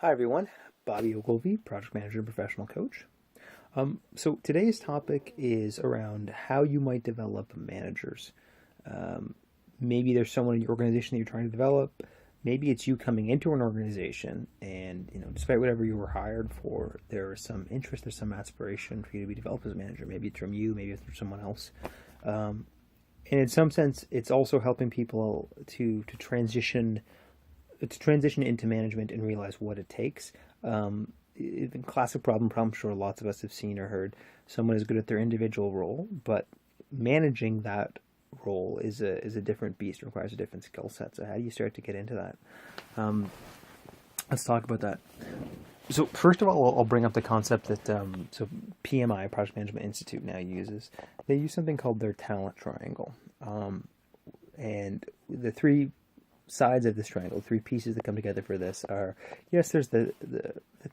Hi everyone, Bobby Ogilvy, Project Manager and Professional Coach. So today's topic is around how you might develop managers. Um, Maybe there's someone in your organization that you're trying to develop. Maybe it's you coming into an organization and, despite whatever you were hired for, there's some interest, there's some aspiration for you to be developed as a manager. Maybe it's from you, maybe it's from someone else. Um, and in some sense, it's also helping people to transition into management and realize what it takes. Classic problem I'm sure lots of us have seen or heard. Someone is good at their individual role, but managing that role is a different beast, requires a different skill set. So how do you start to get into that? Um, let's talk about that. So first of all, I'll bring up the concept that PMI, Project Management Institute, now uses. They use something called their talent triangle, and the three sides of this triangle, three pieces that come together for this are, yes, there's the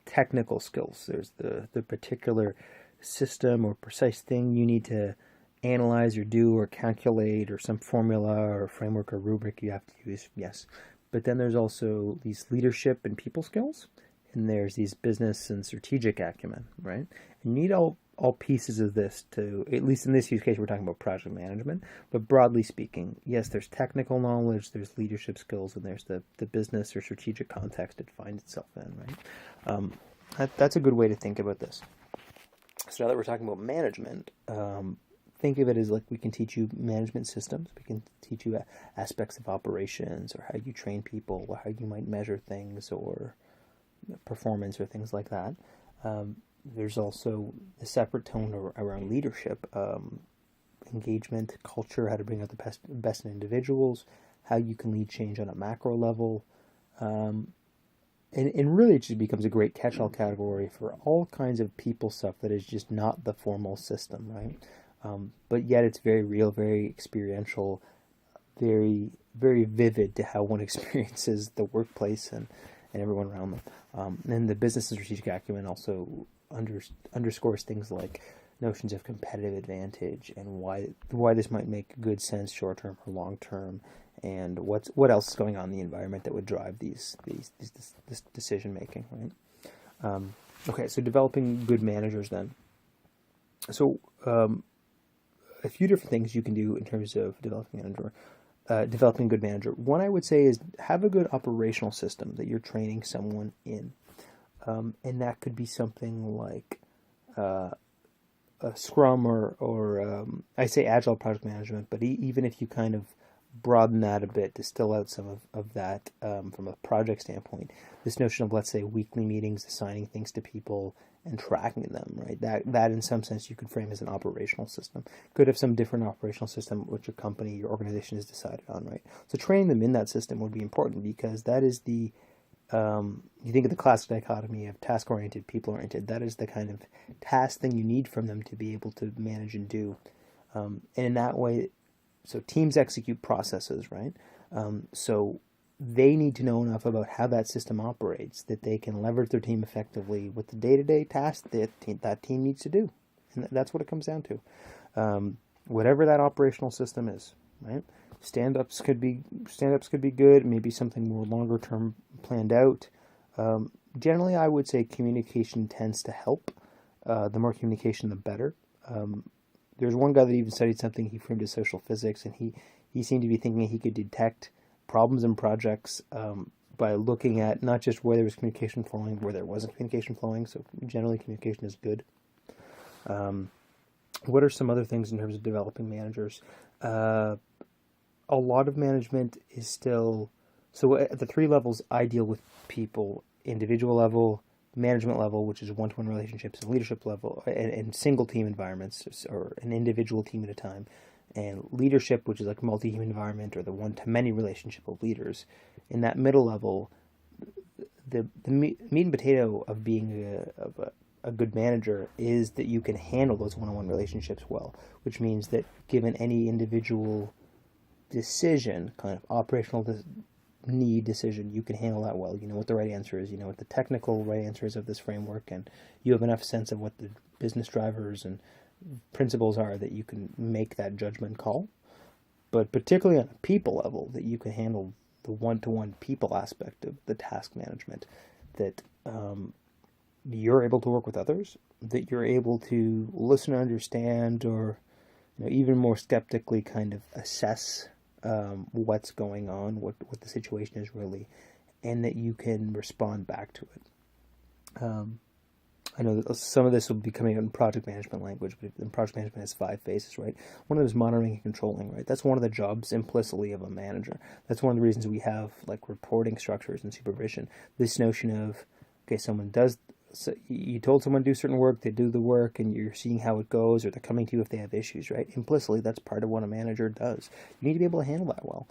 technical skills. There's the particular system or precise thing you need to analyze or do or calculate, or some formula or framework or rubric you have to use, yes. But then there's also these leadership and people skills, and there's these business and strategic acumen, right? And you need all pieces of this to, at least in this use case, we're talking about project management, but broadly speaking, yes, there's technical knowledge, there's leadership skills, and there's the business or strategic context it finds itself in, right? That's a good way to think about this. So now that we're talking about management, think of it as like we can teach you management systems, we can teach you aspects of operations, or how you train people, or how you might measure things, or performance, or things like that. There's also a separate tone around leadership, engagement, culture, how to bring out the best in individuals, how you can lead change on a macro level. And really it just becomes a great catch-all category for all kinds of people stuff that is just not the formal system, right? But yet it's very real, very experiential, very, very vivid to how one experiences the workplace and everyone around them. And the business and strategic acumen also underscores things like notions of competitive advantage, and why this might make good sense short term or long term, and what else is going on in the environment that would drive this decision making, right? Okay, so developing good managers then. So a few different things you can do in terms of developing a good manager. One I would say is have a good operational system that you're training someone in. And that could be something like a Scrum or I say Agile project management, but even if you kind of broaden that a bit, distill out some of that from a project standpoint, this notion of, let's say, weekly meetings, assigning things to people and tracking them, right? That in some sense you could frame as an operational system. Could have some different operational system which your company, your organization has decided on, right? So training them in that system would be important, because that is you think of the classic dichotomy of task-oriented, people-oriented. That is the kind of task thing you need from them to be able to manage and do. And in that way, so teams execute processes, right? So they need to know enough about how that system operates that they can leverage their team effectively with the day-to-day tasks that team needs to do. And that's what it comes down to. Whatever that operational system is, right? Stand-ups could be good. Maybe something more longer term planned out. Generally, I would say communication tends to help. The more communication, the better. There's one guy that even studied something he framed as social physics, and he seemed to be thinking he could detect problems in projects by looking at not just where there was communication flowing, where there wasn't communication flowing. So generally, communication is good. What are some other things in terms of developing managers? A lot of management is still, so at the three levels I deal with people: individual level, management level, which is one-to-one relationships, and leadership level, and single team environments, or an individual team at a time, and leadership, which is like multi-team environment, or the one-to-many relationship of leaders. In that middle level, the meat and potato of being a good manager is that you can handle those one-on-one relationships well, which means that given any individual decision, kind of operational need decision, you can handle that well. You know what the right answer is, you know what the technical right answer is of this framework, and you have enough sense of what the business drivers and principles are that you can make that judgment call. But particularly on a people level, that you can handle the one-to-one people aspect of the task management, that you're able to work with others, that you're able to listen, understand, or even more skeptically kind of assess what's going on, what the situation is really, and that you can respond back to it. I know that some of this will be coming out in project management language, but in project management has 5 phases, right? One of them is monitoring and controlling, right? That's one of the jobs implicitly of a manager. That's one of the reasons we have like reporting structures and supervision. This notion of, okay, someone does, so you told someone to do certain work, they do the work, and you're seeing how it goes, or they're coming to you if they have issues, right? Implicitly, that's part of what a manager does. You need to be able to handle that well.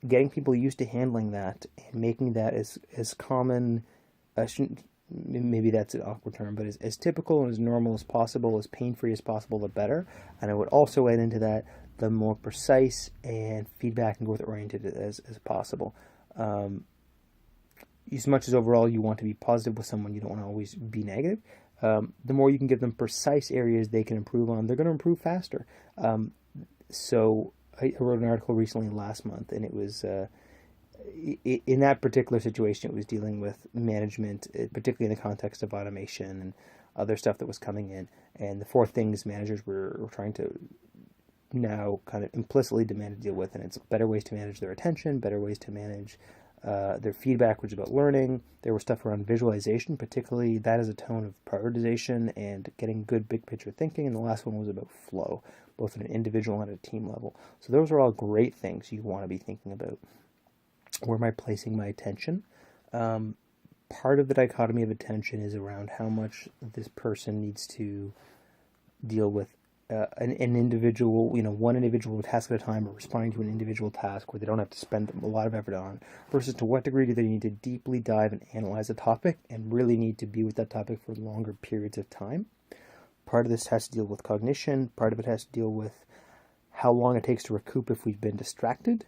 Getting people used to handling that and making that as common, maybe that's an awkward term, but as typical and as normal as possible, as pain-free as possible, the better. And I would also add into that the more precise and feedback and growth-oriented as possible. As much as overall you want to be positive with someone, you don't want to always be negative. The more you can give them precise areas they can improve on, they're going to improve faster. So I wrote an article recently last month, and it was in that particular situation, it was dealing with management, particularly in the context of automation and other stuff that was coming in. And the 4 things managers were trying to now kind of implicitly demand to deal with, and it's better ways to manage their attention, better ways to manage their feedback, which is about learning. There was stuff around visualization, particularly that is a tone of prioritization and getting good big picture thinking. And the last one was about flow, both at an individual and at a team level. So those are all great things you want to be thinking about. Where am I placing my attention? Part of the dichotomy of attention is around how much this person needs to deal with an individual, one individual task at a time, or responding to an individual task where they don't have to spend a lot of effort on, versus to what degree do they need to deeply dive and analyze a topic and really need to be with that topic for longer periods of time. Part of this has to deal with cognition. Part of it has to deal with how long it takes to recoup if we've been distracted.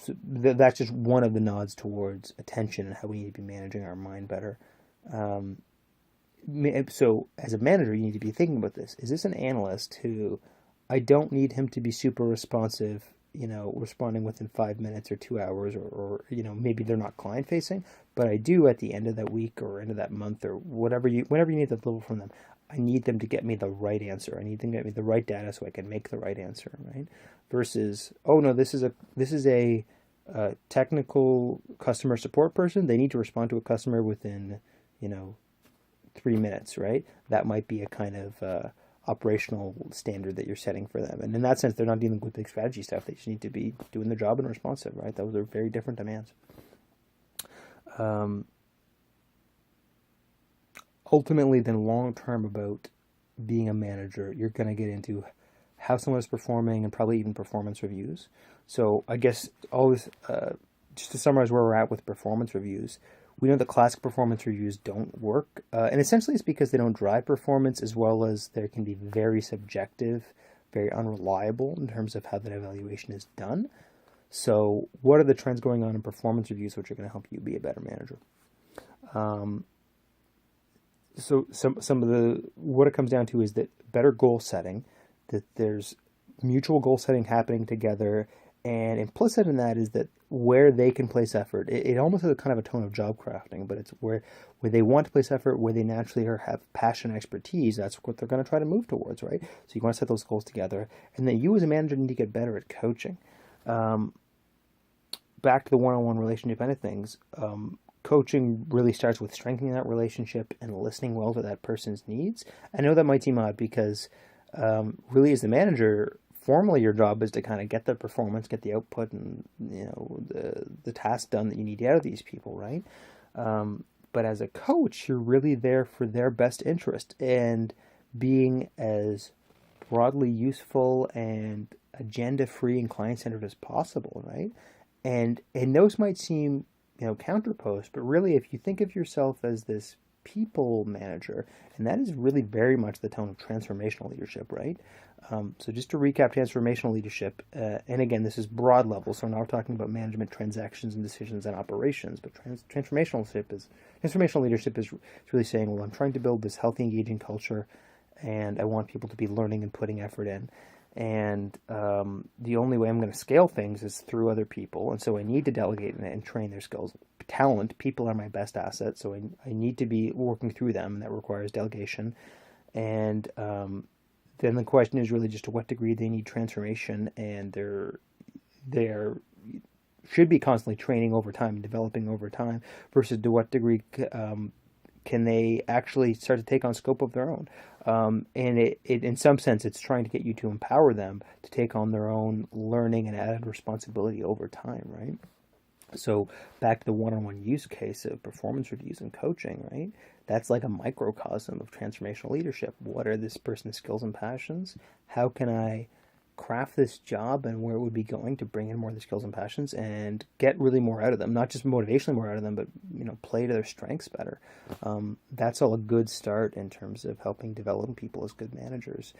So that's just one of the nods towards attention and how we need to be managing our mind better. So as a manager, you need to be thinking about this. Is this an analyst who I don't need him to be super responsive, responding within 5 minutes or 2 hours, or maybe they're not client facing, but I do at the end of that week or end of that month or whenever you need that level from them. I need them to get me the right answer. I need them to get me the right data so I can make the right answer, right? Versus, oh no, this is a technical customer support person. They need to respond to a customer within, 3 minutes, right? That might be a kind of operational standard that you're setting for them. And in that sense, they're not dealing with big strategy stuff. They just need to be doing their job and responsive, right? Those are very different demands. Ultimately, then long-term about being a manager, you're going to get into how someone is performing and probably even performance reviews. So I guess always, just to summarize where we're at with performance reviews, we know that classic performance reviews don't work. And essentially it's because they don't drive performance, as well as they can be very subjective, very unreliable in terms of how that evaluation is done. So what are the trends going on in performance reviews which are going to help you be a better manager? So some of the, what it comes down to is that better goal setting, that there's mutual goal setting happening together, and implicit in that is that where they can place effort, it almost has a kind of a tone of job crafting, but it's where they want to place effort, where they naturally have passion and expertise, that's what they're going to try to move towards, right? So you want to set those goals together, and then you as a manager need to get better at coaching. Back to the one-on-one relationship end of things, coaching really starts with strengthening that relationship and listening well to that person's needs. I know that might seem odd because really as the manager, formally your job is to kind of get the performance, get the output, and the task done that you need out of these people, right? But as a coach, you're really there for their best interest and being as broadly useful and agenda-free and client-centered as possible, right? And those might seem counterposed, but really if you think of yourself as this people manager, and that is really very much the tone of transformational leadership, right? So just to recap transformational leadership, and again, this is broad level, so now we're talking about management, transactions, and decisions and operations, but transformational leadership is really saying, well, I'm trying to build this healthy, engaging culture, and I want people to be learning and putting effort in. And the only way I'm going to scale things is through other people. And so I need to delegate and train their skills. Talent, people are my best asset. So I need to be working through them, and that requires delegation. And then the question is really just to what degree they need transformation, and they're should be constantly training over time and developing over time, versus to what degree can they actually start to take on scope of their own. And it in some sense, it's trying to get you to empower them to take on their own learning and added responsibility over time, right? So back to the one-on-one use case of performance reviews and coaching, right? That's like a microcosm of transformational leadership. What are this person's skills and passions? How can I craft this job and where it would be going to bring in more of the skills and passions and get really more out of them, not just motivationally more out of them, but play to their strengths better. That's all a good start in terms of helping develop people as good managers.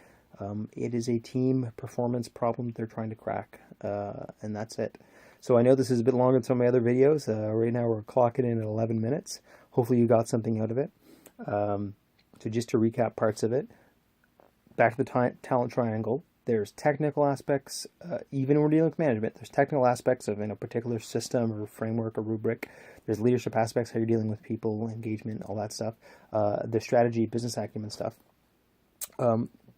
It is a team performance problem they're trying to crack, and that's it. So I know this is a bit longer than some of my other videos. Right now we're clocking in at 11 minutes. Hopefully you got something out of it. So just to recap parts of it, back to the talent triangle. There's technical aspects, even when we're dealing with management, there's technical aspects of a particular system or framework or rubric. There's leadership aspects, how you're dealing with people, engagement, all that stuff. The strategy, business acumen stuff.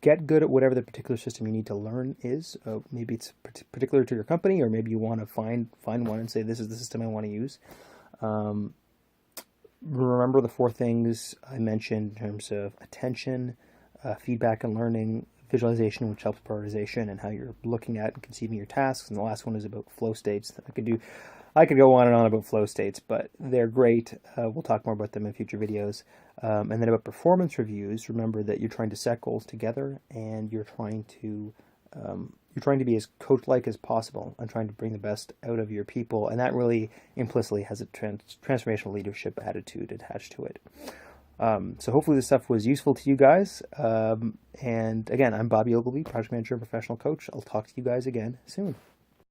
Get good at whatever the particular system you need to learn is. Maybe it's particular to your company, or maybe you want to find one and say, this is the system I want to use. Remember the 4 things I mentioned in terms of attention, feedback and learning, visualization, which helps prioritization and how you're looking at and conceiving your tasks. And the last one is about flow states. I could go on and on about flow states, but they're great. We'll talk more about them in future videos. And then about performance reviews, remember that you're trying to set goals together, and you're trying to be as coach-like as possible and trying to bring the best out of your people. And that really implicitly has a transformational leadership attitude attached to it. So hopefully this stuff was useful to you guys. And again, I'm Bobby Ogilvy, Project Manager and Professional Coach. I'll talk to you guys again soon.